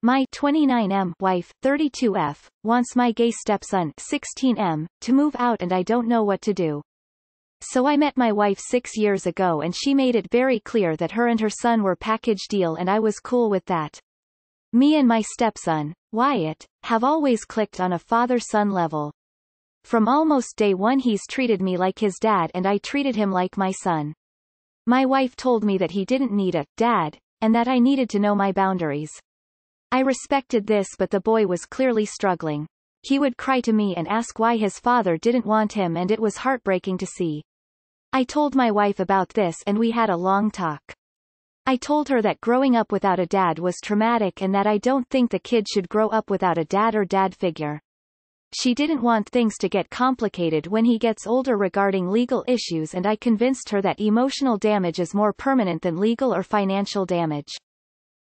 My 29M wife, 32F, wants my gay stepson, 16M, to move out and I don't know what to do. So I met my wife 6 years ago and she made it very clear that her and her son were package deal and I was cool with that. Me and my stepson, Wyatt, have always clicked on a father-son level. From almost day one he's treated me like his dad and I treated him like my son. My wife told me that he didn't need a dad, and that I needed to know my boundaries. I respected this but the boy was clearly struggling. He would cry to me and ask why his father didn't want him and it was heartbreaking to see. I told my wife about this and we had a long talk. I told her that growing up without a dad was traumatic and that I don't think the kid should grow up without a dad or dad figure. She didn't want things to get complicated when he gets older regarding legal issues and I convinced her that emotional damage is more permanent than legal or financial damage.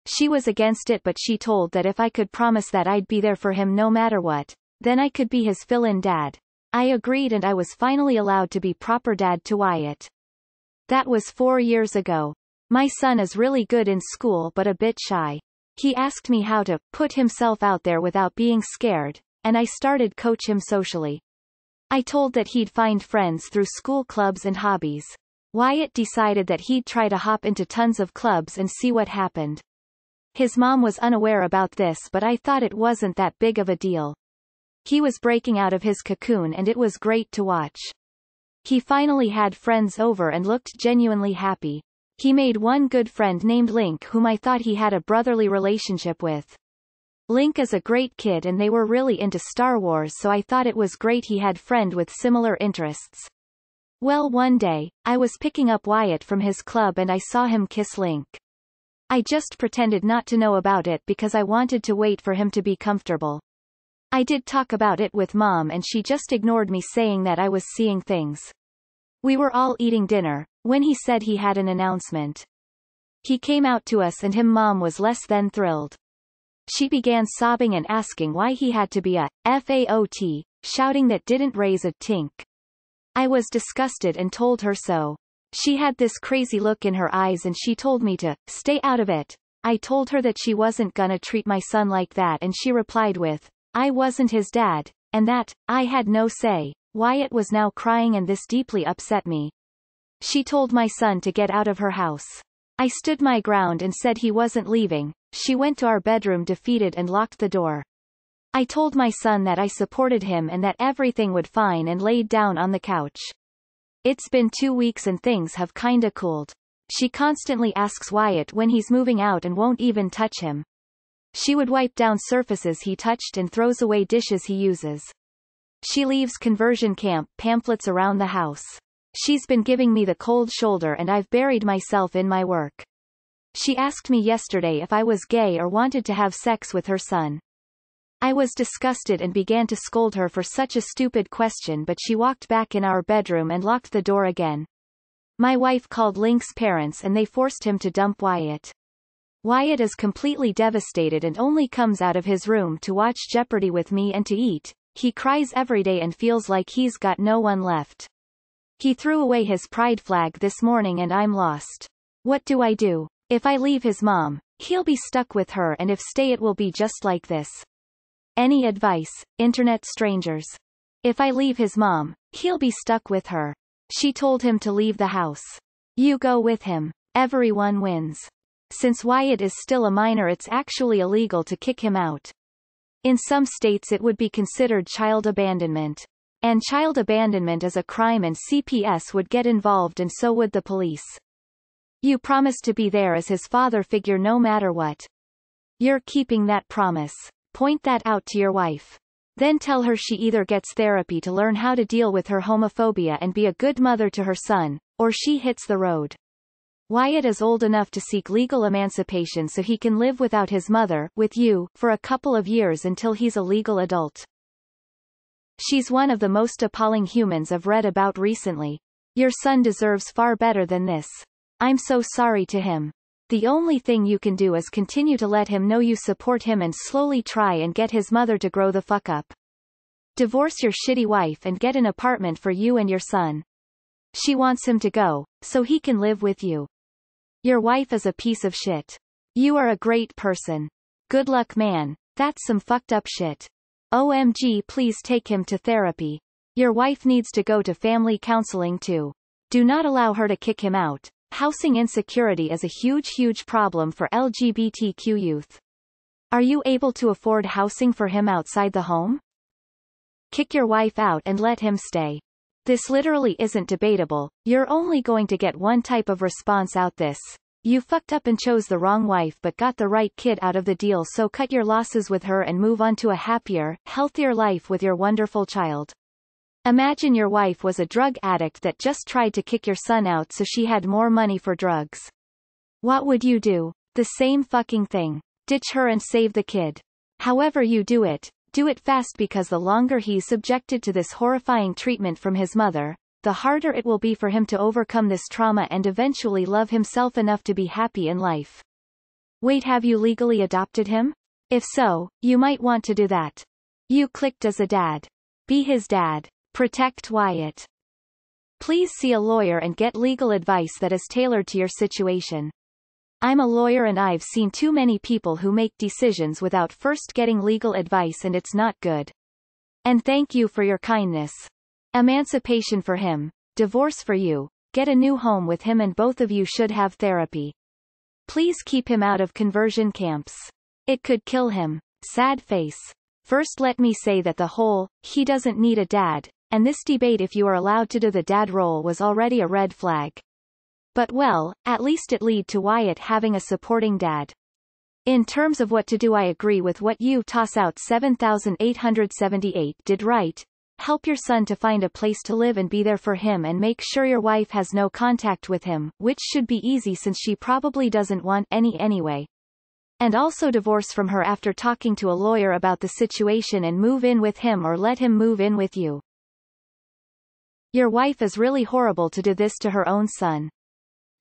She was against it but she told that if I could promise that I'd be there for him no matter what, then I could be his fill-in dad. I agreed and I was finally allowed to be proper dad to Wyatt. That was 4 years ago. My son is really good in school but a bit shy. He asked me how to put himself out there without being scared, and I started coach him socially. I told that he'd find friends through school clubs and hobbies. Wyatt decided that he'd try to hop into tons of clubs and see what happened. His mom was unaware about this but I thought it wasn't that big of a deal. He was breaking out of his cocoon and it was great to watch. He finally had friends over and looked genuinely happy. He made one good friend named Link whom I thought he had a brotherly relationship with. Link is a great kid and they were really into Star Wars so I thought it was great he had friend with similar interests. Well, one day, I was picking up Wyatt from his club and I saw him kiss Link. I just pretended not to know about it because I wanted to wait for him to be comfortable. I did talk about it with Mom and she just ignored me saying that I was seeing things. We were all eating dinner, when he said he had an announcement. He came out to us and Mom was less than thrilled. She began sobbing and asking why he had to be a FAOT, shouting that didn't raise a tink. I was disgusted and told her so. She had this crazy look in her eyes and she told me to stay out of it. I told her that she wasn't gonna treat my son like that and she replied with, I wasn't his dad, and that I had no say. Wyatt was now crying and this deeply upset me. She told my son to get out of her house. I stood my ground and said he wasn't leaving. She went to our bedroom defeated and locked the door. I told my son that I supported him and that everything would fine and laid down on the couch. It's been 2 weeks and things have kinda cooled. She constantly asks Wyatt when he's moving out and won't even touch him. She would wipe down surfaces he touched and throws away dishes he uses. She leaves conversion camp pamphlets around the house. She's been giving me the cold shoulder and I've buried myself in my work. She asked me yesterday if I was gay or wanted to have sex with her son. I was disgusted and began to scold her for such a stupid question but she walked back in our bedroom and locked the door again. My wife called Link's parents and they forced him to dump Wyatt. Wyatt is completely devastated and only comes out of his room to watch Jeopardy with me and to eat. He cries every day and feels like he's got no one left. He threw away his pride flag this morning and I'm lost. What do I do? If I leave his mom, he'll be stuck with her and if stay it will be just like this. Any advice, internet strangers? If I leave his mom, he'll be stuck with her. She told him to leave the house. You go with him. Everyone wins. Since Wyatt is still a minor it's actually illegal to kick him out. In some states it would be considered child abandonment. And child abandonment is a crime and CPS would get involved and so would the police. You promised to be there as his father figure no matter what. You're keeping that promise. Point that out to your wife. Then tell her she either gets therapy to learn how to deal with her homophobia and be a good mother to her son, or she hits the road. Wyatt is old enough to seek legal emancipation so he can live without his mother, with you, for a couple of years until he's a legal adult. She's one of the most appalling humans I've read about recently. Your son deserves far better than this. I'm so sorry to him. The only thing you can do is continue to let him know you support him and slowly try and get his mother to grow the fuck up. Divorce your shitty wife and get an apartment for you and your son. She wants him to go, so he can live with you. Your wife is a piece of shit. You are a great person. Good luck, man. That's some fucked up shit. OMG, please take him to therapy. Your wife needs to go to family counseling too. Do not allow her to kick him out. Housing insecurity is a huge problem for LGBTQ youth. Are you able to afford housing for him outside the home? Kick your wife out and let him stay. This literally isn't debatable. You're only going to get one type of response out this. You fucked up and chose the wrong wife but got the right kid out of the deal, so cut your losses with her and move on to a happier, healthier life with your wonderful child. Imagine your wife was a drug addict that just tried to kick your son out so she had more money for drugs. What would you do? The same fucking thing. Ditch her and save the kid. However you do it fast, because the longer he's subjected to this horrifying treatment from his mother, the harder it will be for him to overcome this trauma and eventually love himself enough to be happy in life. Wait, have you legally adopted him? If so, you might want to do that. You clicked as a dad. Be his dad. Protect Wyatt. Please see a lawyer and get legal advice that is tailored to your situation. I'm a lawyer and I've seen too many people who make decisions without first getting legal advice, and it's not good. And thank you for your kindness. Emancipation for him. Divorce for you. Get a new home with him, and both of you should have therapy. Please keep him out of conversion camps. It could kill him. Sad face. First, let me say that the whole, he doesn't need a dad, and this debate if you are allowed to do the dad role was already a red flag. But well, at least it led to Wyatt having a supporting dad. In terms of what to do, I agree with what you toss out 7878 did right. Help your son to find a place to live and be there for him, and make sure your wife has no contact with him, which should be easy since she probably doesn't want any anyway. And also divorce from her after talking to a lawyer about the situation and move in with him, or let him move in with you. Your wife is really horrible to do this to her own son.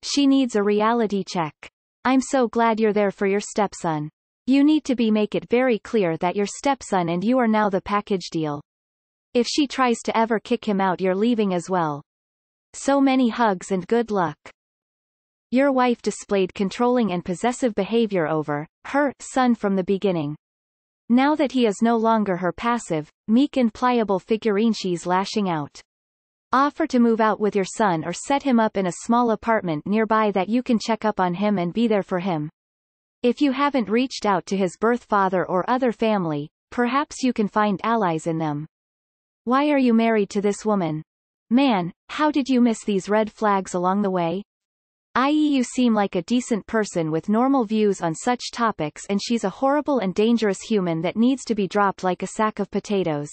She needs a reality check. I'm so glad you're there for your stepson. You need to make it very clear that your stepson and you are now the package deal. If she tries to ever kick him out, you're leaving as well. So many hugs and good luck. Your wife displayed controlling and possessive behavior over her son from the beginning. Now that he is no longer her passive, meek and pliable figurine, she's lashing out. Offer to move out with your son or set him up in a small apartment nearby that you can check up on him and be there for him. If you haven't reached out to his birth father or other family, perhaps you can find allies in them. Why are you married to this woman? Man, how did you miss these red flags along the way? I.e., you seem like a decent person with normal views on such topics, and she's a horrible and dangerous human that needs to be dropped like a sack of potatoes.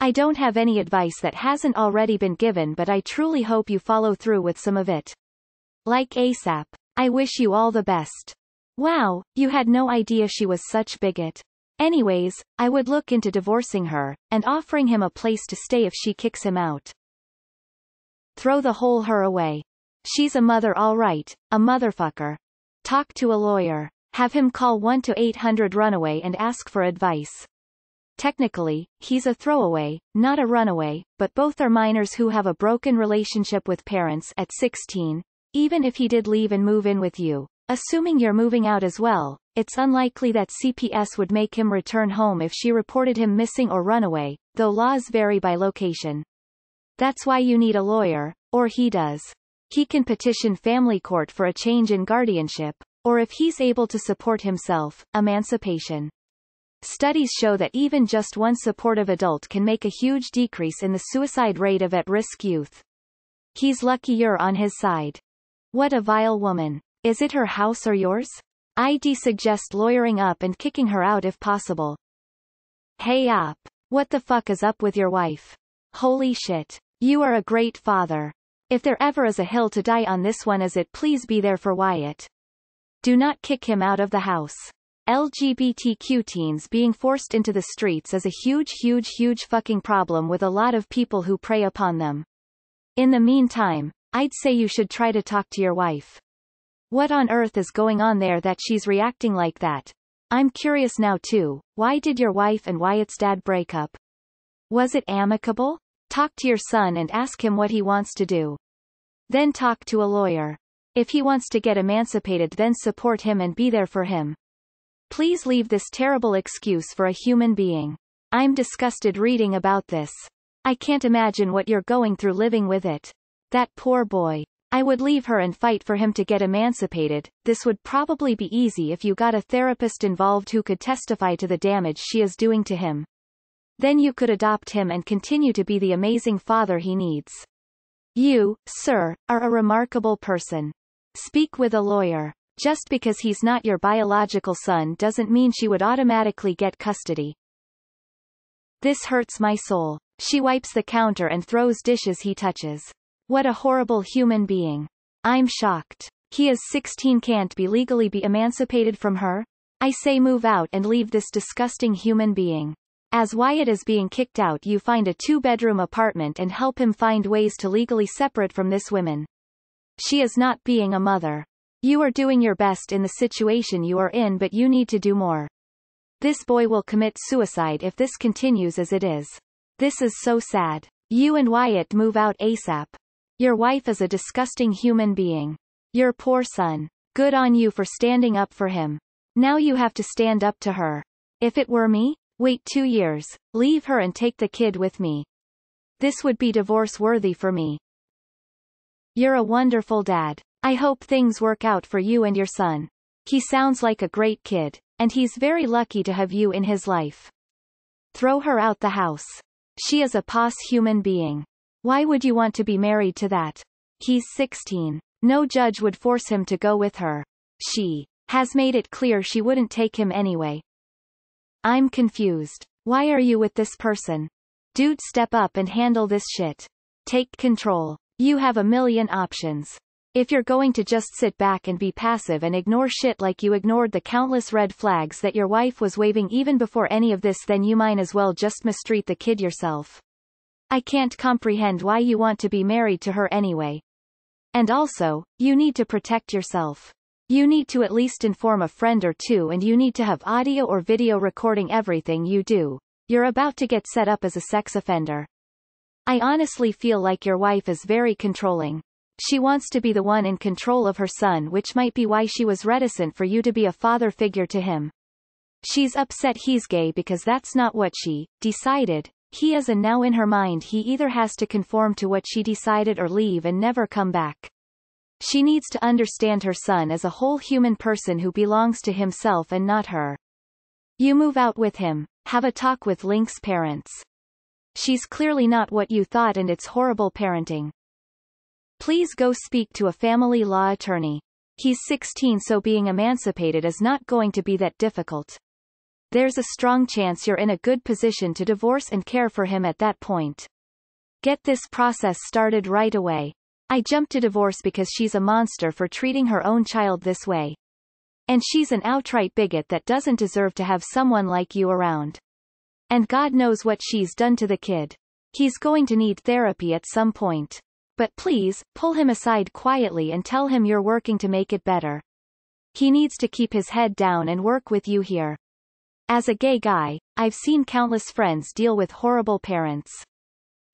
I don't have any advice that hasn't already been given, but I truly hope you follow through with some of it. Like ASAP. I wish you all the best. Wow, you had no idea she was such bigot. Anyways, I would look into divorcing her, and offering him a place to stay if she kicks him out. Throw the whole her away. She's a mother alright, a motherfucker. Talk to a lawyer. Have him call 1-800-RUNAWAY and ask for advice. Technically, he's a throwaway, not a runaway, but both are minors who have a broken relationship with parents at 16. Even if he did leave and move in with you, assuming you're moving out as well, it's unlikely that CPS would make him return home if she reported him missing or runaway, though laws vary by location. That's why you need a lawyer, or he does. He can petition family court for a change in guardianship, or if he's able to support himself, emancipation. Studies show that even just one supportive adult can make a huge decrease in the suicide rate of at-risk youth. He's lucky you're on his side. What a vile woman. Is it her house or yours? I'd suggest lawyering up and kicking her out if possible. Hey up. What the fuck is up with your wife? Holy shit. You are a great father. If there ever is a hill to die on, this one is it. Please be there for Wyatt. Do not kick him out of the house. LGBTQ teens being forced into the streets is a huge fucking problem with a lot of people who prey upon them. In the meantime, I'd say you should try to talk to your wife. What on earth is going on there that she's reacting like that? I'm curious now too. Why did your wife and Wyatt's dad break up? Was it amicable? Talk to your son and ask him what he wants to do. Then talk to a lawyer. If he wants to get emancipated, then support him and be there for him. Please leave this terrible excuse for a human being. I'm disgusted reading about this. I can't imagine what you're going through living with it. That poor boy. I would leave her and fight for him to get emancipated. This would probably be easy if you got a therapist involved who could testify to the damage she is doing to him. Then you could adopt him and continue to be the amazing father he needs. You, sir, are a remarkable person. Speak with a lawyer. Just because he's not your biological son doesn't mean she would automatically get custody. This hurts my soul. She wipes the counter and throws dishes he touches. What a horrible human being. I'm shocked. He is 16, can't be legally be emancipated from her? I say move out and leave this disgusting human being. As Wyatt is being kicked out, you find a 2-bedroom apartment and help him find ways to legally separate from this woman. She is not being a mother. You are doing your best in the situation you are in, but you need to do more. This boy will commit suicide if this continues as it is. This is so sad. You and Wyatt move out ASAP. Your wife is a disgusting human being. Your poor son. Good on you for standing up for him. Now you have to stand up to her. If it were me, wait 2 years, leave her and take the kid with me. This would be divorce-worthy for me. You're a wonderful dad. I hope things work out for you and your son. He sounds like a great kid, and he's very lucky to have you in his life. Throw her out the house. She is a pos human being. Why would you want to be married to that? He's 16. No judge would force him to go with her. She has made it clear she wouldn't take him anyway. I'm confused. Why are you with this person? Dude, step up and handle this shit. Take control. You have a million options. If you're going to just sit back and be passive and ignore shit like you ignored the countless red flags that your wife was waving even before any of this, then you might as well just mistreat the kid yourself. I can't comprehend why you want to be married to her anyway. And also, you need to protect yourself. You need to at least inform a friend or two, and you need to have audio or video recording everything you do. You're about to get set up as a sex offender. I honestly feel like your wife is very controlling. She wants to be the one in control of her son, which might be why she was reticent for you to be a father figure to him. She's upset he's gay because that's not what she decided he is, and now in her mind he either has to conform to what she decided or leave and never come back. She needs to understand her son as a whole human person who belongs to himself and not her. You move out with him. Have a talk with Link's parents. She's clearly not what you thought, and it's horrible parenting. Please go speak to a family law attorney. He's 16, so being emancipated is not going to be that difficult. There's a strong chance you're in a good position to divorce and care for him at that point. Get this process started right away. I jumped to divorce because she's a monster for treating her own child this way. And she's an outright bigot that doesn't deserve to have someone like you around. And God knows what she's done to the kid. He's going to need therapy at some point. But please, pull him aside quietly and tell him you're working to make it better. He needs to keep his head down and work with you here. As a gay guy, I've seen countless friends deal with horrible parents.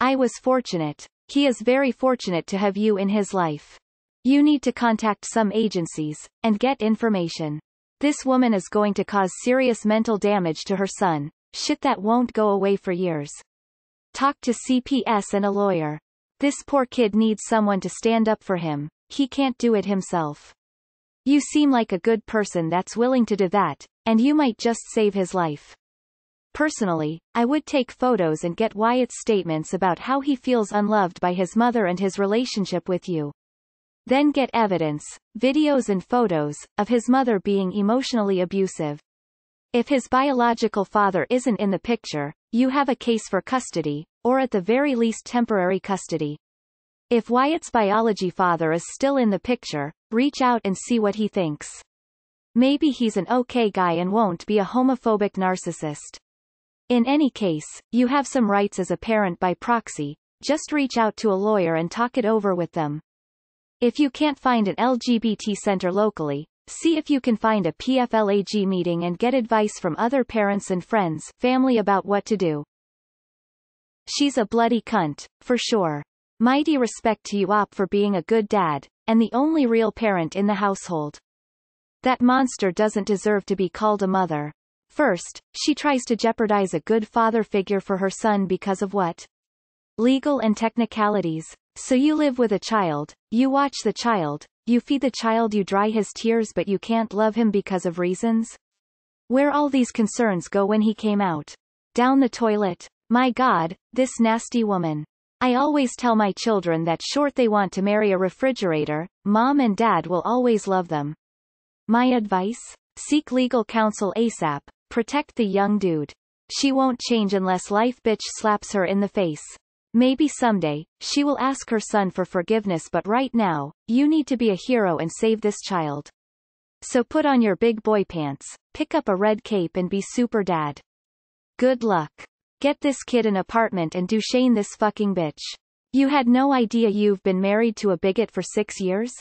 I was fortunate. He is very fortunate to have you in his life. You need to contact some agencies and get information. This woman is going to cause serious mental damage to her son. Shit that won't go away for years. Talk to CPS and a lawyer. This poor kid needs someone to stand up for him. He can't do it himself. You seem like a good person that's willing to do that, and you might just save his life. Personally, I would take photos and get Wyatt's statements about how he feels unloved by his mother and his relationship with you. Then get evidence, videos and photos, of his mother being emotionally abusive. If his biological father isn't in the picture, you have a case for custody, or at the very least temporary custody. If Wyatt's biology father is still in the picture, reach out and see what he thinks. Maybe he's an okay guy and won't be a homophobic narcissist. In any case, you have some rights as a parent by proxy. Just reach out to a lawyer and talk it over with them. If you can't find an LGBT center locally, see if you can find a PFLAG meeting and get advice from other parents and friends, family about what to do. She's a bloody cunt, for sure. Mighty respect to you op for being a good dad, and the only real parent in the household. That monster doesn't deserve to be called a mother. First, she tries to jeopardize a good father figure for her son because of what? Legal and technicalities. So you live with a child, you watch the child, you feed the child, you dry his tears, but you can't love him because of reasons? Where all these concerns go when he came out? Down the toilet. My God, this nasty woman. I always tell my children that short they want to marry a refrigerator, mom and dad will always love them. My advice? Seek legal counsel ASAP. Protect the young dude. She won't change unless life bitch slaps her in the face. Maybe someday, she will ask her son for forgiveness, but right now, you need to be a hero and save this child. So put on your big boy pants, pick up a red cape and be super dad. Good luck. Get this kid an apartment and do Shane this fucking bitch. You had no idea you've been married to a bigot for 6 years?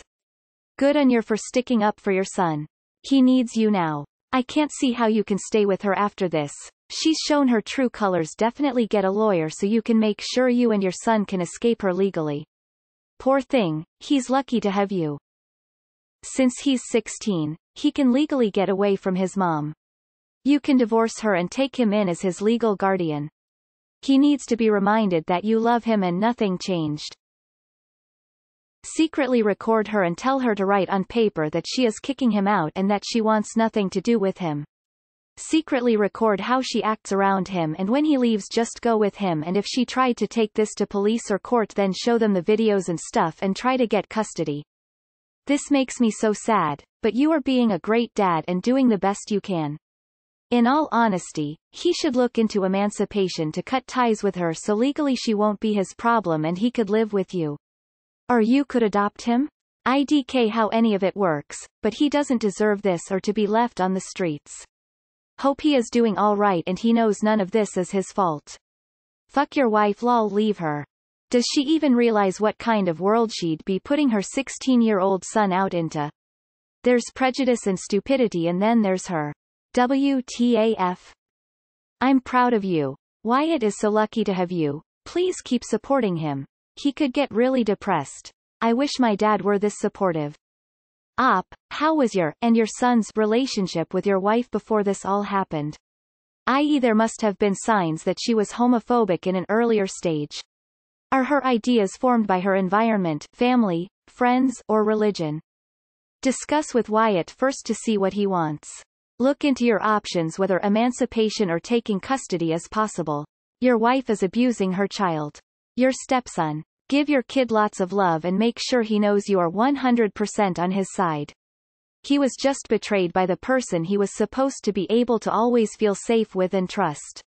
Good on you for sticking up for your son. He needs you now. I can't see how you can stay with her after this. She's shown her true colors. Definitely get a lawyer so you can make sure you and your son can escape her legally. Poor thing, he's lucky to have you. Since he's 16, he can legally get away from his mom. You can divorce her and take him in as his legal guardian. He needs to be reminded that you love him and nothing changed. Secretly record her and tell her to write on paper that she is kicking him out and that she wants nothing to do with him. Secretly record how she acts around him, and when he leaves just go with him, and if she tried to take this to police or court then show them the videos and stuff and try to get custody. This makes me so sad, but you are being a great dad and doing the best you can. In all honesty, he should look into emancipation to cut ties with her so legally she won't be his problem and he could live with you. Or you could adopt him? IDK how any of it works, but he doesn't deserve this or to be left on the streets. Hope he is doing all right and he knows none of this is his fault. Fuck your wife lol, leave her. Does she even realize what kind of world she'd be putting her 16-year-old son out into? There's prejudice and stupidity, and then there's her. WTAF. I'm proud of you. Wyatt is so lucky to have you. Please keep supporting him. He could get really depressed. I wish my dad were this supportive. How was your and your son's relationship with your wife before this all happened? I.e., there must have been signs that she was homophobic in an earlier stage. Are her ideas formed by her environment, family, friends, or religion? Discuss with Wyatt first to see what he wants. Look into your options whether emancipation or taking custody is possible. Your wife is abusing her child. Your stepson. Give your kid lots of love and make sure he knows you are 100% on his side. He was just betrayed by the person he was supposed to be able to always feel safe with and trust.